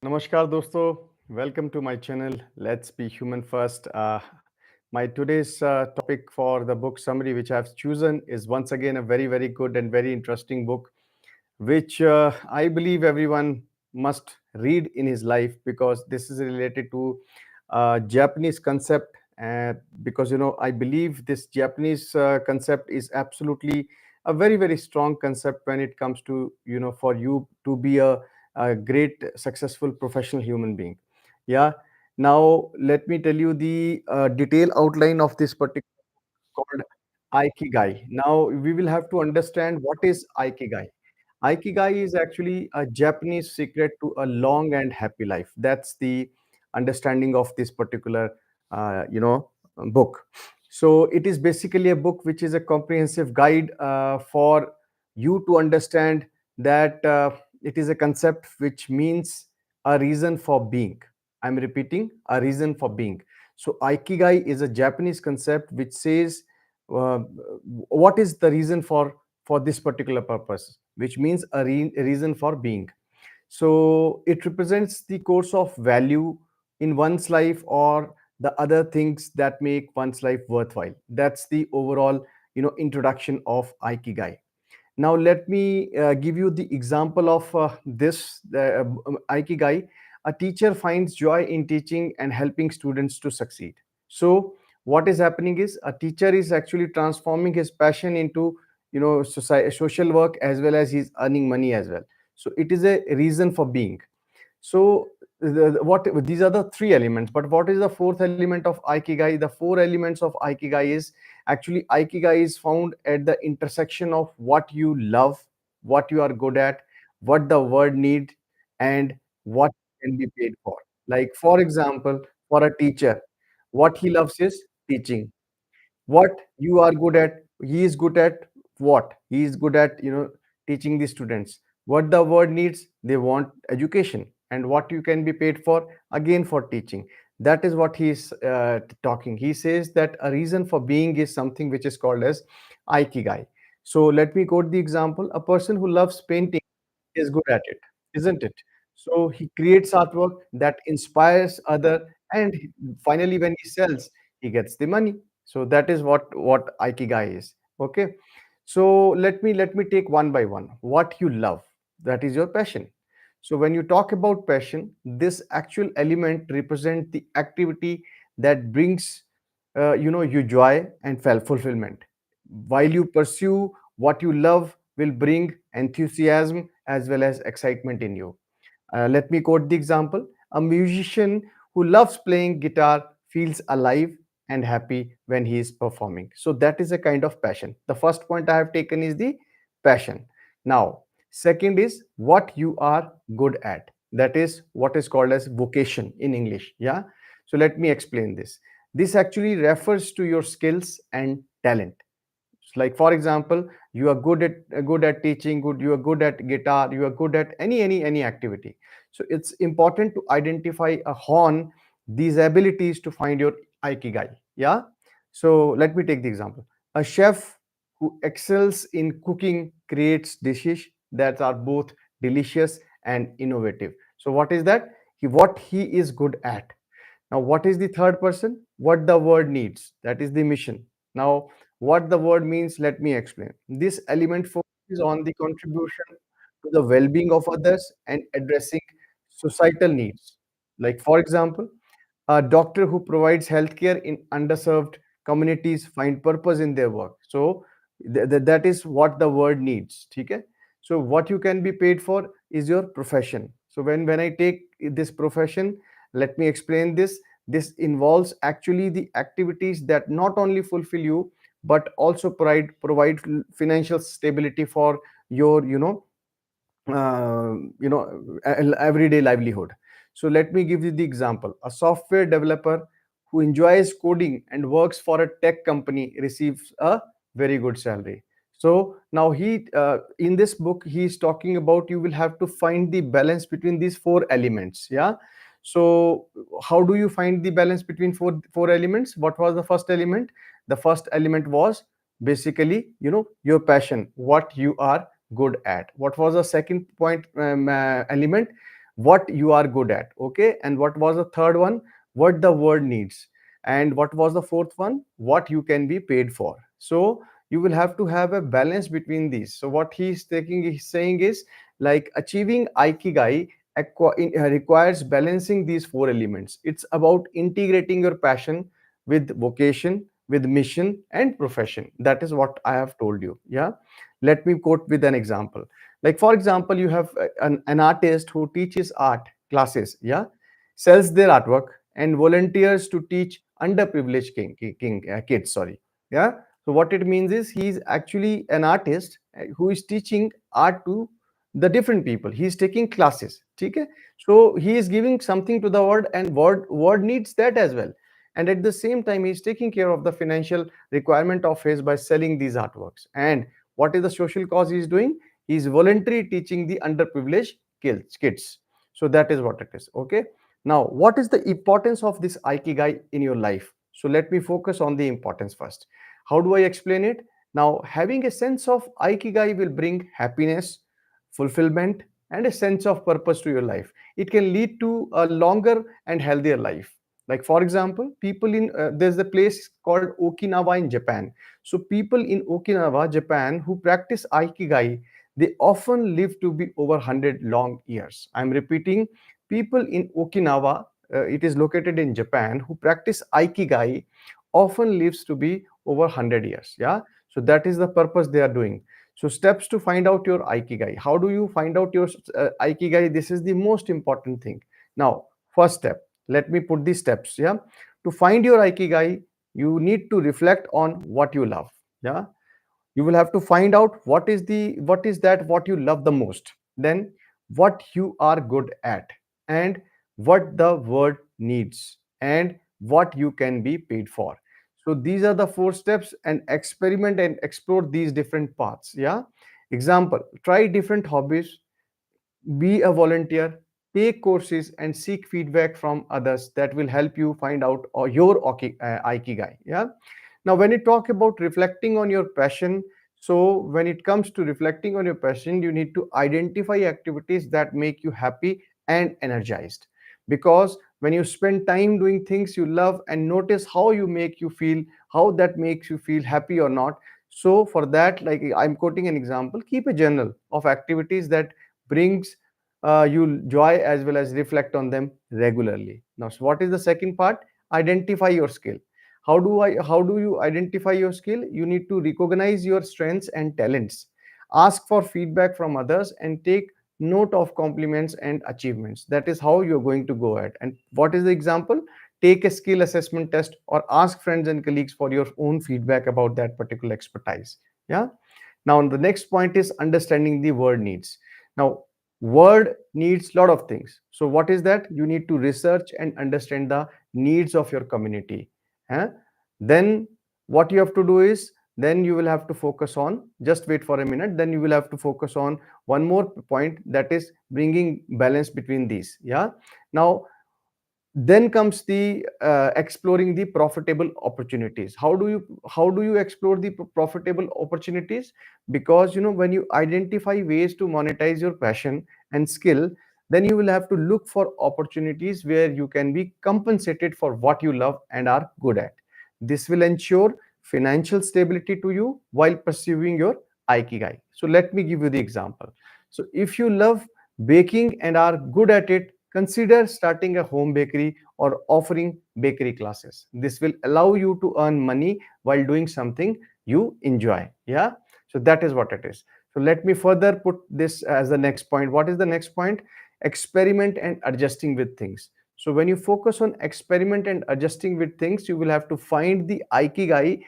Namaskar dosto, welcome to my channel. Let's be human first. My today's topic for the book summary which I've chosen is once again a very good and very interesting book which I believe everyone must read in his life because this is related to Japanese concept. Because I believe this Japanese concept is absolutely a very strong concept when it comes to for you to be a great successful professional human being. Yeah. Now let me tell you the detailed outline of this particular called Ikigai. Now we will have to understand what is Ikigai. Ikigai is actually a Japanese secret to a long and happy life. That's the understanding of this particular, book. So it is basically a book which is a comprehensive guide for you to understand that it is a concept which means a reason for being. I'm repeating, a reason for being. So Ikigai is a Japanese concept which says uh, what is the reason for this particular purpose, which means a reason for being. So it represents the course of value in one's life or the other things that make one's life worthwhile. That's the overall introduction of Ikigai. Now let me give you the example of this Ikigai. A teacher finds joy in teaching and helping students to succeed. So what is happening is a teacher is actually transforming his passion into social work as well as he's earning money as well. So it is a reason for being. So what these are the three elements, but what is the fourth element of Ikigai? The four elements of Ikigai is actually Ikigai is found at the intersection of what you love, what you are good at, what the world needs, and what can be paid for. Like for example, for a teacher, what he loves is teaching. What you are good at, he is good at what he is good at, teaching the students. What the world needs, they want education, and what you can be paid for, again for teaching. That is what he is talking. He says that a reason for being is something which is called as Ikigai. So let me quote the example. A person who loves painting is good at it, isn't it? So he creates artwork that inspires other, and finally when he sells, he gets the money. So that is what Ikigai is. Okay. So let me take one by one. What you love, that is your passion. So when you talk about passion, this actual element represent the activity that brings you joy and fulfillment. While you pursue what you love will bring enthusiasm as well as excitement in you. Let me quote the example. A musician who loves playing guitar feels alive and happy when he is performing. So that is a kind of passion. The first point I have taken is the passion. Now, second is what you are good at. That is what is called as vocation in English. Yeah. So let me explain this. This actually refers to your skills and talent. Like for example, you are good at teaching, you are good at guitar, you are good at any activity. So it's important to identify a hone these abilities to find your Ikigai. Yeah. So let me take the example. A chef who excels in cooking creates dishes that are both delicious and innovative. So what is that? What he is good at. Now, what is the third person? What the word needs. That is the mission. Now, what the word means, let me explain. This element focuses on the contribution to the well being of others and addressing societal needs. Like, for example, a doctor who provides healthcare in underserved communities find purpose in their work. So, that is what the word needs. Okay? So, what you can be paid for is your profession. So, when I take this profession, let me explain this. This involves actually the activities that not only fulfill you but also provide financial stability for your everyday livelihood. So let me give you the example. A software developer who enjoys coding and works for a tech company receives a very good salary. So now he in this book he is talking about you will have to find the balance between these four elements. Yeah. So how do you find the balance between four elements? What was the first element? The first element was basically your passion, what you are good at. What was the second point element? what you are good at. Okay, and what was the third one? What the world needs. And what was the fourth one? What you can be paid for. So you will have to have a balance between these. So what he's saying is, like, achieving Ikigai requires balancing these four elements. It's about integrating your passion with vocation, with mission and profession. That is what I have told you. Yeah, let me quote with an example. Like, for example, you have an artist who teaches art classes, yeah, sells their artwork and volunteers to teach underprivileged kids, sorry. Yeah, so what it means is he's actually an artist who is teaching art to the different people. He's taking classes, okay? So he is giving something to the world, and world needs that as well. And at the same time, he's taking care of the financial requirement of his by selling these artworks. And what is the social cause he's doing? He's voluntarily teaching the underprivileged kids. So that is what it is. Okay, now what is the importance of this Ikigai in your life? So let me focus on the importance first. How do I explain it? Now, having a sense of Ikigai will bring happiness, fulfillment and a sense of purpose to your life. It can lead to a longer and healthier life. Like, for example, people in there's a place called Okinawa in Japan. So people in Okinawa, Japan, who practice Ikigai, they often live to be over 100 long years. I'm repeating, people in Okinawa, it is located in Japan, who practice Ikigai often lives to be over 100 years. Yeah, so that is the purpose they are doing. So steps to find out your Ikigai. How do you find out your Ikigai? This is the most important thing. Now, first step, let me put these steps. Yeah, to find your Ikigai, you need to reflect on what you love. Yeah, you will have to find out what you love the most, then what you are good at, and what the world needs, and what you can be paid for. So these are the four steps, and experiment and explore these different paths. Yeah, example, try different hobbies, be a volunteer, take courses and seek feedback from others. That will help you find out your Ikigai. Yeah, now when you talk about reflecting on your passion, so when it comes to reflecting on your passion, you need to identify activities that make you happy and energized. Because when you spend time doing things you love and notice how you make you feel, how that makes you feel happy or not. So for that, like, I'm quoting an example, keep a journal of activities that brings you joy, as well as reflect on them regularly. Now, so what is the second part? Identify your skill. How do you identify your skill? You need to recognize your strengths and talents, ask for feedback from others, and take note of compliments and achievements. That is how you're going to go ahead. And what is the example? Take a skill assessment test or ask friends and colleagues for your own feedback about that particular expertise. Yeah, now the next point is understanding the world needs. Now, world needs lot of things. So what is that? You need to research and understand the needs of your community. Huh? Then what you have to do is, then you will have to focus on, just wait for a minute, then you will have to focus on one more point, that is bringing balance between these. Yeah, now then comes the exploring the profitable opportunities. How do you explore the profitable opportunities? Because when you identify ways to monetize your passion and skill, then you will have to look for opportunities where you can be compensated for what you love and are good at. This will ensure financial stability to you while pursuing your Ikigai. So let me give you the example. So if you love baking and are good at it, consider starting a home bakery or offering bakery classes. This will allow you to earn money while doing something you enjoy. Yeah, so that is what it is. So let me further put this as the next point. What is the next point? Experiment and adjusting with things. So when you focus on experiment and adjusting with things, you will have to find the Ikigai,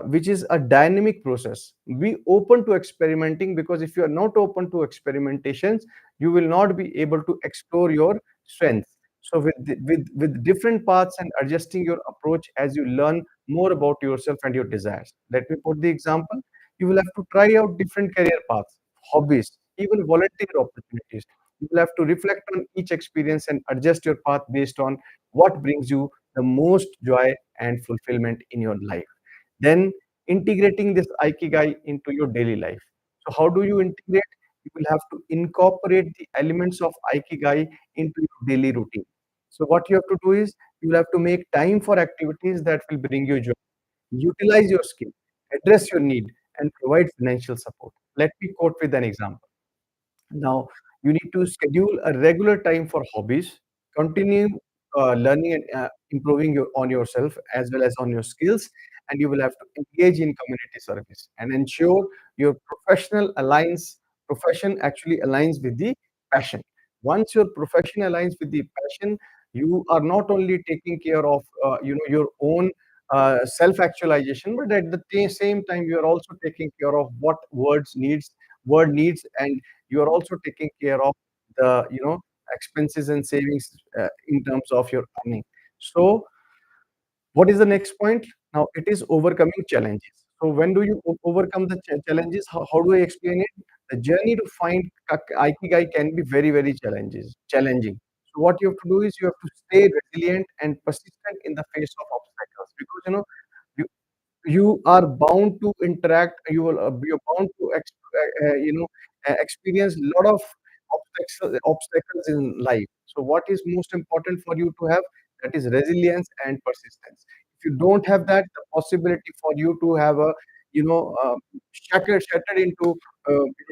which is a dynamic process. Be open to experimenting, because if you are not open to experimentations, you will not be able to explore your strengths. So with different paths and adjusting your approach as you learn more about yourself and your desires. Let me put the example. You will have to try out different career paths, hobbies, even volunteer opportunities. You will have to reflect on each experience and adjust your path based on what brings you the most joy and fulfillment in your life. Then integrating this Ikigai into your daily life. So how do you integrate? you will have to incorporate the elements of Ikigai into your daily routine. So what you have to do is you will have to make time for activities that will bring you joy, utilize your skill, address your need, and provide financial support. Let me quote with an example. Now, you need to schedule a regular time for hobbies, continue learning and improving on yourself as well as on your skills, and you will have to engage in community service and ensure your profession actually aligns with the passion. Once your profession aligns with the passion, you are not only taking care of your own self actualization, but at the same time you are also taking care of what word needs, and you are also taking care of the expenses and savings in terms of your earning. So what is the next point? Now it is overcoming challenges. So when do you overcome the challenges? How do I explain it? The journey to find Ikigai can be very challenging. So what you have to do is you have to stay resilient and persistent in the face of obstacles, because you you are bound to interact, you're bound to experience a lot of obstacles in life. So what is most important for you to have? That is resilience and persistence. If you don't have that, the possibility for you to have a you know uh, shattered into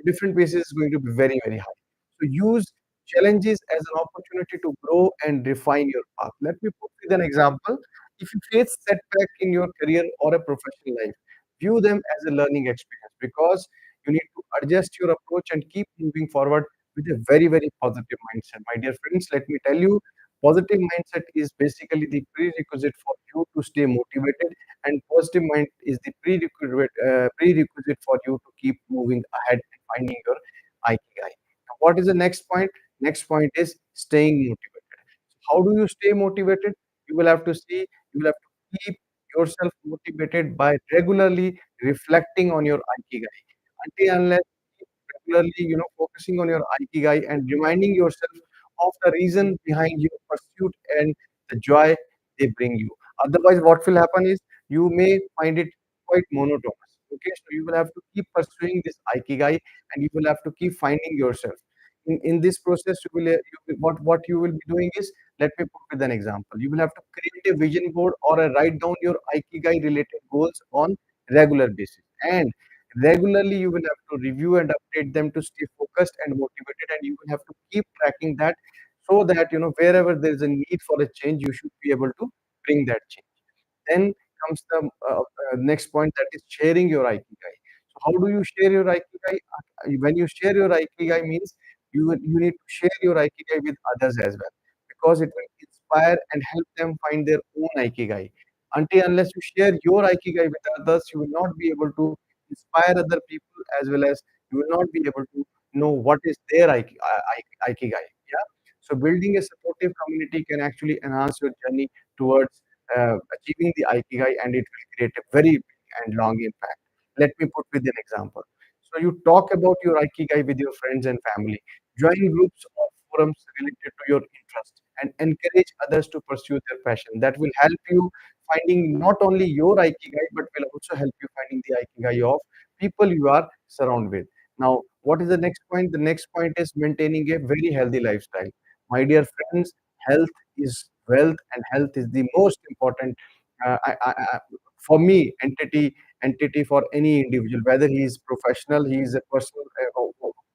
different pieces is going to be very high. So use challenges as an opportunity to grow and refine your path. Let me put with an example. If you face setback in your career or a professional life, view them as a learning experience, because you need to adjust your approach and keep moving forward with a very positive mindset. My dear friends, let me tell you, positive mindset is basically the prerequisite for you to stay motivated, and positive mind is the prerequisite for you to keep moving ahead and finding your Ikigai. Now, what is the next point? Next point is staying motivated. So how do you stay motivated? You will have to see, you will have to keep yourself motivated by regularly reflecting on your Ikigai. Until unless you keep regularly, focusing on your Ikigai and reminding yourself of the reason behind your pursuit and the joy they bring you. Otherwise, what will happen is you may find it quite monotonous. Okay, so you will have to keep pursuing this Ikigai, and you will have to keep finding yourself. In this process, what you will be doing is, let me put with an example. You will have to create a vision board or write down your Ikigai related goals on regular basis. And regularly you will have to review and update them to stay focused and motivated, and you will have to keep tracking that, so that wherever there is a need for a change, you should be able to bring that change. Then comes the next point, that is sharing your Ikigai. So how do you share your Ikigai? When you share your Ikigai means you need to share your Ikigai with others as well, because it will inspire and help them find their own Ikigai. Until unless you share your Ikigai with others, you will not be able to inspire other people, as well as you will not be able to know what is their Ikigai. Yeah. So building a supportive community can actually enhance your journey towards achieving the Ikigai, and it will create a very big and long impact. Let me put with an example. So you talk about your Ikigai with your friends and family. Join groups or forums related to your interest, and encourage others to pursue their passion. That will help you finding not only your Ikigai, but will also help you finding the Ikigai of people you are surrounded with. Now, what is the next point? The next point is maintaining a very healthy lifestyle. My dear friends, health is wealth, and health is the most important for me entity for any individual, whether he is professional, he is a personal,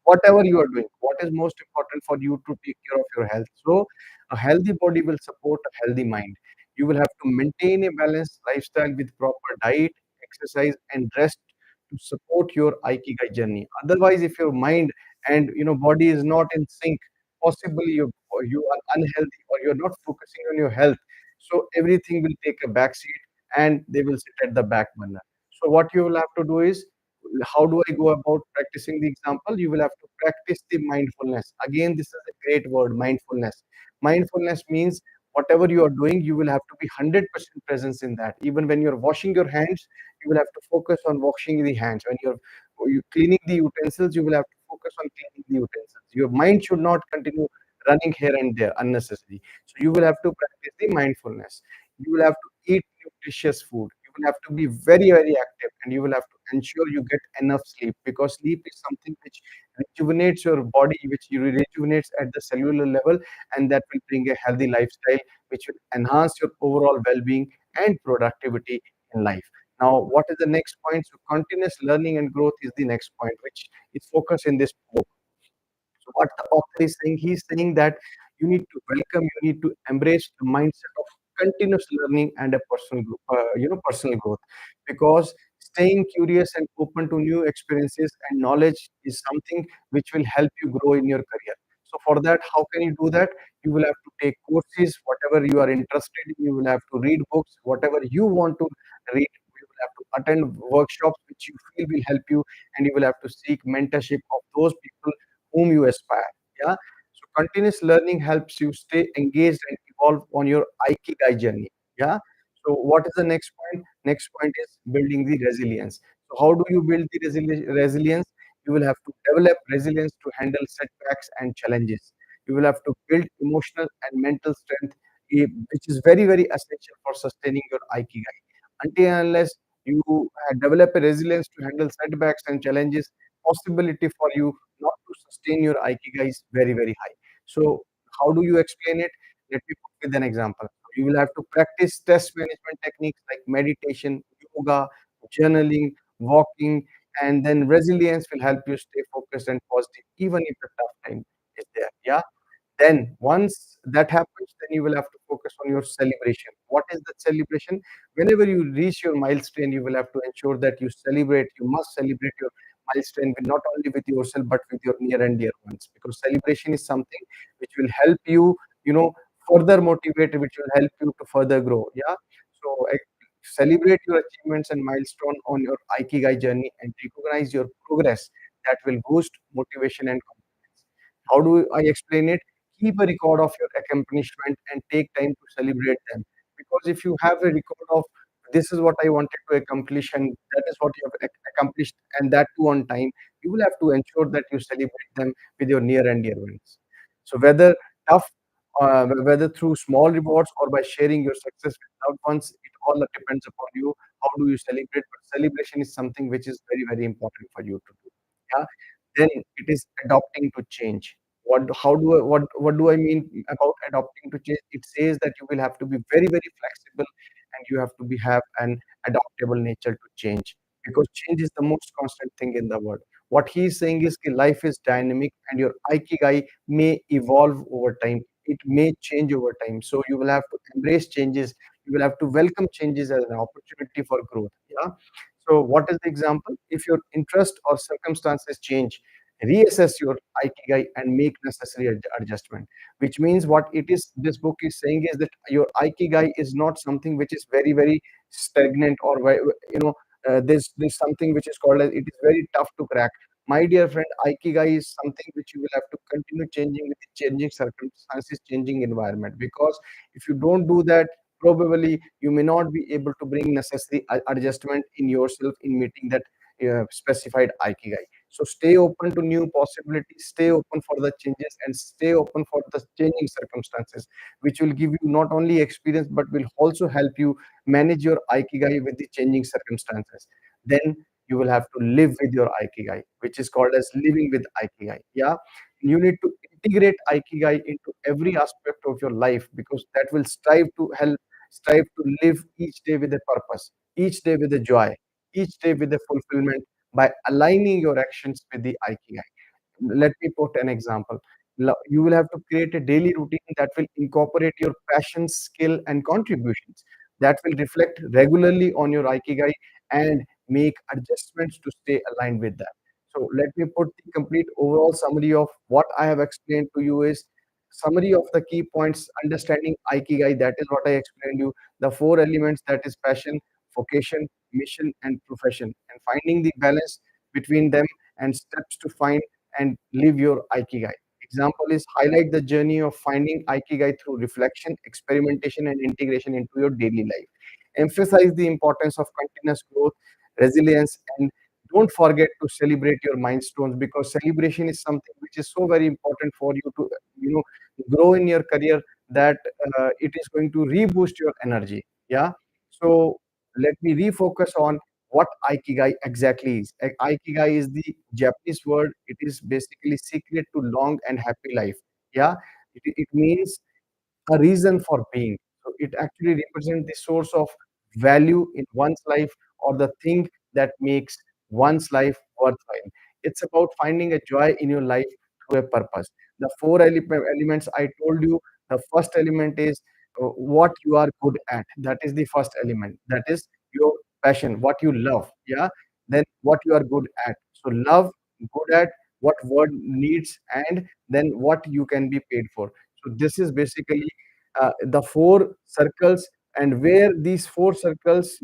whatever you are doing. What is most important for you to take care of your health? So, a healthy body will support a healthy mind. You will have to maintain a balanced lifestyle with proper diet, exercise, and rest to support your Ikigai journey. Otherwise, if your mind and body is not in sync, possibly you are unhealthy, or you're not focusing on your health. So everything will take a back seat, and they will sit at the back burner. So what you will have to do is, how do I go about practicing the example? You will have to practice the mindfulness. Again, this is a great word, mindfulness. Mindfulness means whatever you are doing, you will have to be 100% presence in that. Even when you're washing your hands, you will have to focus on washing the hands. When you cleaning the utensils, you will have to focus on cleaning the utensils. Your mind should not continue running here and there unnecessarily. So you will have to practice the mindfulness. You will have to eat nutritious food. You will have to be very active, and you will have to ensure you get enough sleep, because sleep is something which rejuvenates your body, which you rejuvenates at the cellular level, and that will bring a healthy lifestyle, which will enhance your overall well-being and productivity in life. Now, what is the next point? So, continuous learning and growth is the next point, which is focused in this book. So what the author is saying, he's saying that you need to welcome, you need to embrace the mindset of continuous learning and a personal growth, because staying curious and open to new experiences and knowledge is something which will help you grow in your career. So for that, how can you do that? You will have to take courses, whatever you are interested in. You will have to read books, whatever you want to read. You will have to attend workshops which you feel will help you, and you will have to seek mentorship of those people whom you aspire. Yeah. So continuous learning helps you stay engaged and evolve on your Ikigai journey. Yeah. So what is the next point? Next point is building the resilience. So how do you build the resilience? You will have to develop resilience to handle setbacks and challenges. You will have to build emotional and mental strength, which is very, very essential for sustaining your Ikigai. Until and unless you develop a resilience to handle setbacks and challenges, possibility for you not to sustain your Ikigai is very, very high. So, how do you explain it? Let me put with an example. You will have to practice stress management techniques like meditation, yoga, journaling, walking, and then resilience will help you stay focused and positive, even if the tough time is there. Yeah. Then once that happens, then you will have to focus on your celebration. What is that celebration? Whenever you reach your milestone, you will have to ensure that you celebrate. You must celebrate your milestone with not only with yourself but with your near and dear ones, because celebration is something which will help you, further motivate, which will help you to further grow. Yeah. So celebrate your achievements and milestone on your Ikigai journey and recognize your progress. That will boost motivation and confidence. How do I explain it? Keep a record of your accomplishment and take time to celebrate them. Because if you have a record of this is what I wanted to accomplish and that is what you have accomplished, and that too on time, you will have to ensure that you celebrate them with your near and dear ones. So whether tough, whether through small rewards or by sharing your success with loved ones, it all depends upon you. How do you celebrate? But celebration is something which is very, very important for you to do. Yeah. Then it is adopting to change. What do I mean about adopting to change? It says that you will have to be very, very flexible, and you have to have an adaptable nature to change, because change is the most constant thing in the world. What he is saying is that life is dynamic and your Ikigai may evolve over time. It may change over time. So you will have to embrace changes. You will have to welcome changes as an opportunity for growth. Yeah. So what is the example? If your interest or circumstances change, reassess your Ikigai and make necessary adjustment. Which means what it is, this book is saying is that your Ikigai is not something which is very, very stagnant, or there's something which is called as it is very tough to crack. My dear friend, Ikigai is something which you will have to continue changing with the changing circumstances, changing environment. Because if you don't do that, probably you may not be able to bring necessary adjustment in yourself in meeting that specified Ikigai. So stay open to new possibilities, stay open for the changes, and stay open for the changing circumstances, which will give you not only experience but will also help you manage your Ikigai with the changing circumstances. Then you will have to live with your Ikigai, which is called as living with Ikigai. Yeah. You need to integrate Ikigai into every aspect of your life, because that will strive to live each day with a purpose, each day with a joy, each day with a fulfillment, by aligning your actions with the Ikigai. Let me put an example. You will have to create a daily routine that will incorporate your passion, skill, and contributions, that will reflect regularly on your Ikigai and make adjustments to stay aligned with that. So let me put the complete overall summary of what I have explained to you is summary of the key points, understanding Ikigai, that is what I explained you, the four elements, that is passion, vocation, mission, and profession, and finding the balance between them, and steps to find and live your Ikigai. Example is highlight the journey of finding Ikigai through reflection, experimentation, and integration into your daily life. Emphasize the importance of continuous growth, resilience, and don't forget to celebrate your milestones, because celebration is something which is so very important for you to you know grow in your career, that it is going to reboost your energy. Yeah. So let me refocus on what Ikigai exactly is. Ikigai is the Japanese word. It is basically secret to long and happy life. Yeah, it means a reason for being. So it actually represents the source of value in one's life, or the thing that makes one's life worthwhile. It's about finding a joy in your life through a purpose. The four elements I told you, the first element is what you are good at. That is the first element. That is your passion, what you love. Yeah. Then what you are good at. So love, good at, what word needs, and then what you can be paid for. So this is basically the four circles, and where these four circles,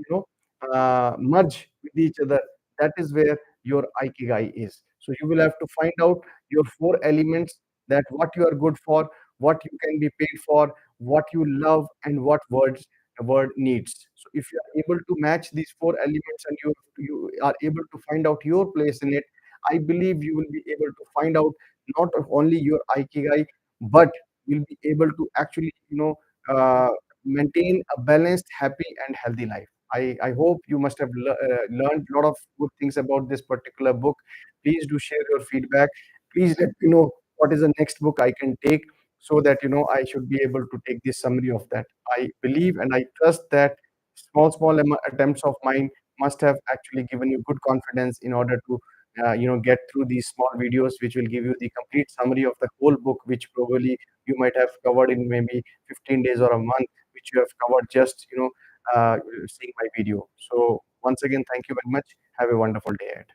merge with each other, that is where your Ikigai is. So you will have to find out your four elements, that what you are good for, what you can be paid for, what you love, and what word needs. So if you are able to match these four elements, and you are able to find out your place in it, I believe you will be able to find out not only your Ikigai, but will be able to actually, maintain a balanced, happy, and healthy life. I hope you must have learned a lot of good things about this particular book. Please do share your feedback. Please let me know what is the next book I can take, so that I should be able to take this summary of that. I believe and I trust that small attempts of mine must have actually given you good confidence in order to get through these small videos, which will give you the complete summary of the whole book, which probably you might have covered in maybe 15 days or a month, which you have covered just seeing my video. So once again, thank you very much. Have a wonderful day ahead.